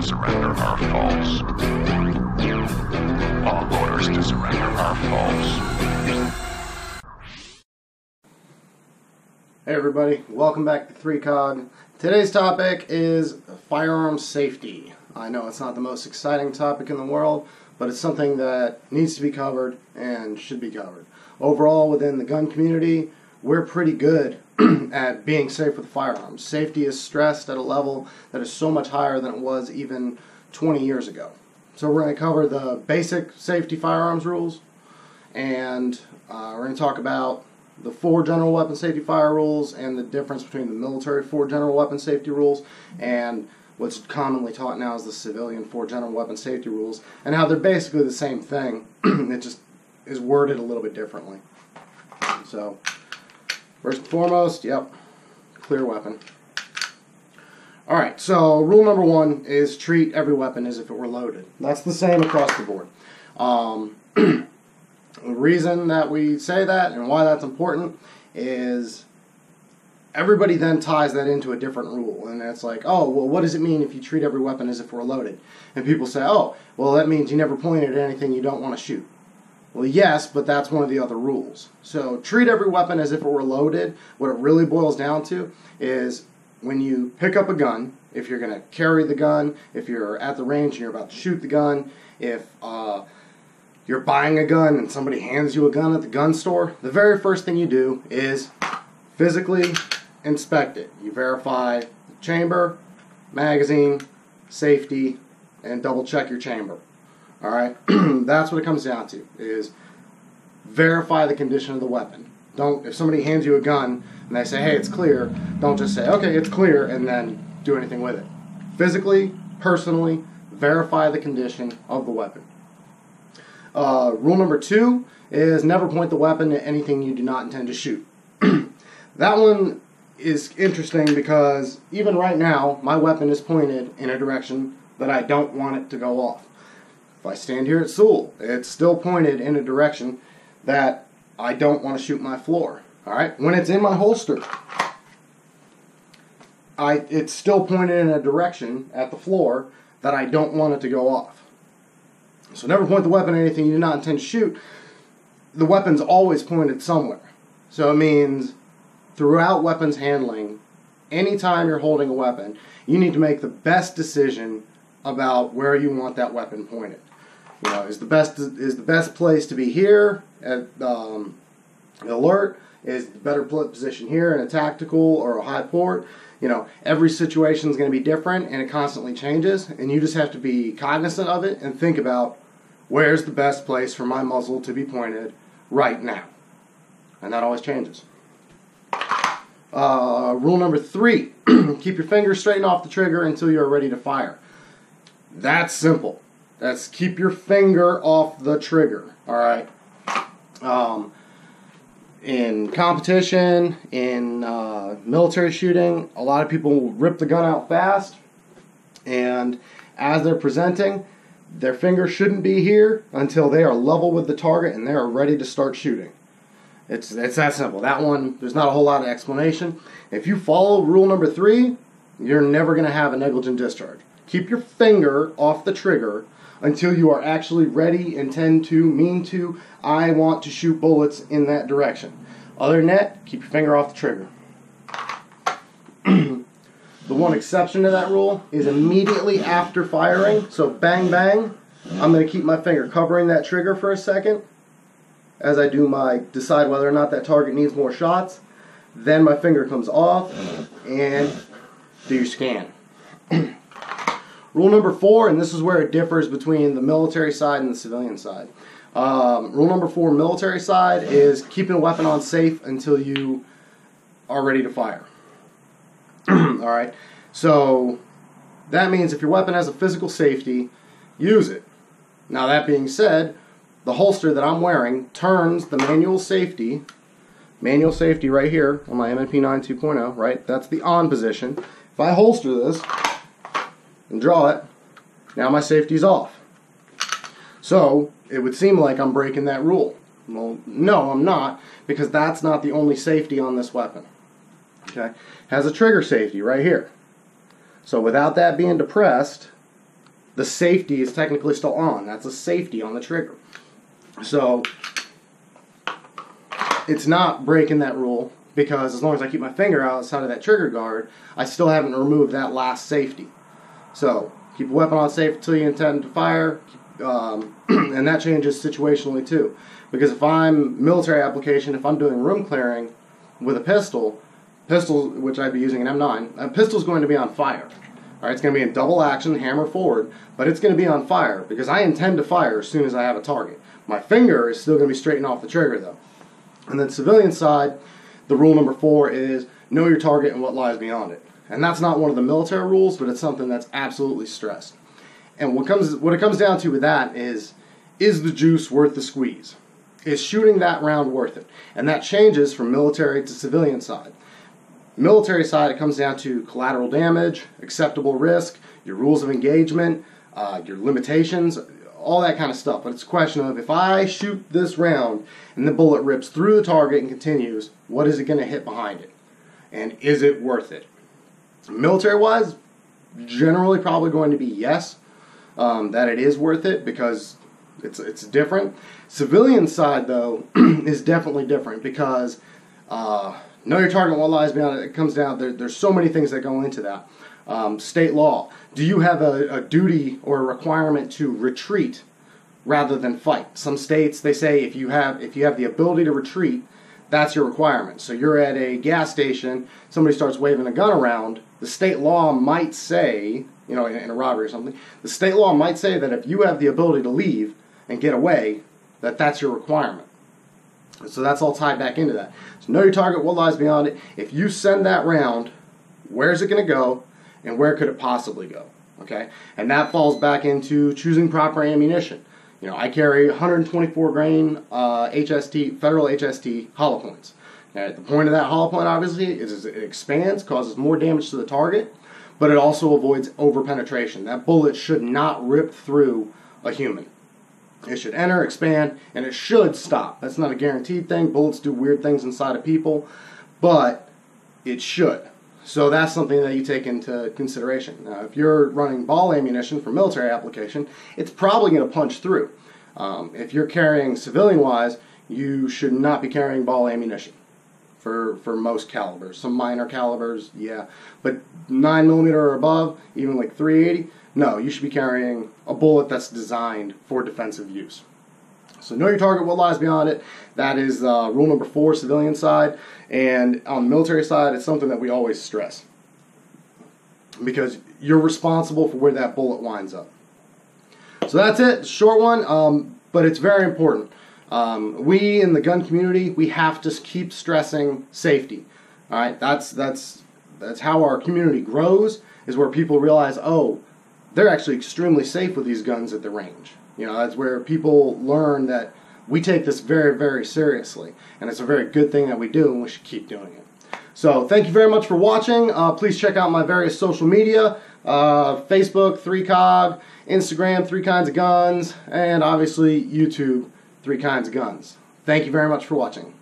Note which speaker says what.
Speaker 1: to surrender are false. All orders to surrender are false.
Speaker 2: Hey everybody, welcome back to 3COG. Today's topic is firearms safety. I know it's not the most exciting topic in the world, but it's something that needs to be covered and should be covered. Overall, within the gun community, we're pretty good at being safe with firearms. Safety is stressed at a level that is so much higher than it was even 20 years ago. So we're going to cover the basic safety firearms rules, and we're going to talk about the 4 general weapon safety fire rules and the difference between the military 4 general weapon safety rules and what's commonly taught now as the civilian 4 general weapon safety rules, and how they're basically the same thing. It just is worded a little bit differently. So, first and foremost, clear weapon. Alright, so rule number 1 is treat every weapon as if it were loaded. That's the same across the board. The reason that we say that and why that's important is everybody then ties that into a different rule. And it's like, oh, well, what does it mean if you treat every weapon as if we're loaded? And people say, oh, well, that means you never point at anything you don't want to shoot. Well, yes, but that's one of the other rules. So treat every weapon as if it were loaded. What it really boils down to is when you pick up a gun, if you're going to carry the gun, if you're at the range and you're about to shoot the gun, if you're buying a gun and somebody hands you a gun at the gun store, the very first thing you do is physically inspect it. You verify the chamber, magazine, safety, and double check your chamber. Alright? That's what it comes down to, is verify the condition of the weapon. If somebody hands you a gun and they say, hey, it's clear, don't just say, okay, it's clear, and then do anything with it. Physically, personally, verify the condition of the weapon. Rule number 2 is never point the weapon at anything you do not intend to shoot. That one is interesting because even right now, my weapon is pointed in a direction that I don't want it to go off. If I stand here at Sewell, it's still pointed in a direction that I don't want to shoot my floor. Alright? When it's in my holster, it's still pointed in a direction at the floor that I don't want it to go off. So never point the weapon at anything you do not intend to shoot. The weapon's always pointed somewhere. So it means throughout weapons handling, anytime you're holding a weapon, you need to make the best decision about where you want that weapon pointed. You know, is the best place to be here at alert? Is the better position here in a tactical or a high port? You know, every situation is going to be different and it constantly changes, and you just have to be cognizant of it and think about where's the best place for my muzzle to be pointed right now. And that always changes. Rule number 3, keep your fingers straight off the trigger until you're ready to fire. That's simple. That's keep your finger off the trigger. Alright? In competition, in military shooting, a lot of people will rip the gun out fast, and as they're presenting, their finger shouldn't be here until they are level with the target and they are ready to start shooting. It's that simple. That one, there's not a whole lot of explanation. If you follow rule number 3, you're never going to have a negligent discharge. Keep your finger off the trigger until you are actually ready, intend to, mean to, I want to shoot bullets in that direction. Other than that, keep your finger off the trigger. The one exception to that rule is immediately after firing. So bang, bang, I'm going to keep my finger covering that trigger for a second as I decide whether or not that target needs more shots. Then my finger comes off and do your scan. Rule number 4, and this is where it differs between the military side and the civilian side. Rule number 4, military side, is keeping a weapon on safe until you are ready to fire. Alright, so that means if your weapon has a physical safety, use it. Now that being said, the holster that I'm wearing turns the manual safety right here on my M&P 9 2.0, right? That's the on position. If I holster this and draw it, now my safety's off. So it would seem like I'm breaking that rule. Well, no, I'm not, because that's not the only safety on this weapon. Okay, has a trigger safety right here. So without that being depressed, the safety is technically still on. That's a safety on the trigger. So it's not breaking that rule, because as long as I keep my finger outside of that trigger guard, I still haven't removed that last safety. So keep a weapon on safe until you intend to fire, and that changes situationally too. Because if I'm military application, if I'm doing room clearing with a pistol, which I'd be using an M9, a pistol's going to be on fire. All right, it's going to be in double action, hammer forward, but it's going to be on fire because I intend to fire as soon as I have a target. My finger is still going to be straightened off the trigger though. And then civilian side, the rule number 4 is know your target and what lies beyond it. And that's not one of the military rules, but it's something that's absolutely stressed. And what it comes down to with that is the juice worth the squeeze? Is shooting that round worth it? And that changes from military to civilian side. Military side, it comes down to collateral damage, acceptable risk, your rules of engagement, your limitations, all that kind of stuff. But it's a question of, if I shoot this round and the bullet rips through the target and continues, what is it going to hit behind it? And is it worth it? Military-wise, generally probably going to be yes, that it is worth it because it's different. Civilian side, though, is definitely different because know your target and what lies beyond it. It comes down, there's so many things that go into that. State law. Do you have a duty or a requirement to retreat rather than fight? Some states, they say if you have the ability to retreat, that's your requirement. So you're at a gas station, somebody starts waving a gun around, the state law might say, in a robbery or something, the state law might say that if you have the ability to leave and get away, that's your requirement. So that's all tied back into that. So know your target, what lies beyond it. If you send that round, where's it going to go, and where could it possibly go? Okay, and that falls back into choosing proper ammunition. I carry 124 grain HST, federal HST hollow points. Now, the point of that hollow point, obviously, is it expands, causes more damage to the target, but it also avoids over-penetration. That bullet should not rip through a human. It should enter, expand, and it should stop. That's not a guaranteed thing. Bullets do weird things inside of people, but it should. So that's something that you take into consideration. Now, if you're running ball ammunition for military application, it's probably going to punch through. If you're carrying civilian-wise, you should not be carrying ball ammunition for most calibers. Some minor calibers, yeah. But 9mm or above, even like .380, no, you should be carrying a bullet that's designed for defensive use. So know your target, what lies beyond it. That is rule number 4, civilian side. And on the military side, it's something that we always stress, because you're responsible for where that bullet winds up. So that's it, short one, but it's very important. We in the gun community, we have to keep stressing safety. All right, that's how our community grows, is where people realize, oh, they're actually extremely safe with these guns at the range. That's where people learn that we take this very, very seriously, and it's a very good thing that we do, and we should keep doing it. So thank you very much for watching. Please check out my various social media, Facebook, 3COG, Instagram, 3 Kinds of Guns, and obviously YouTube, 3 Kinds of Guns. Thank you very much for watching.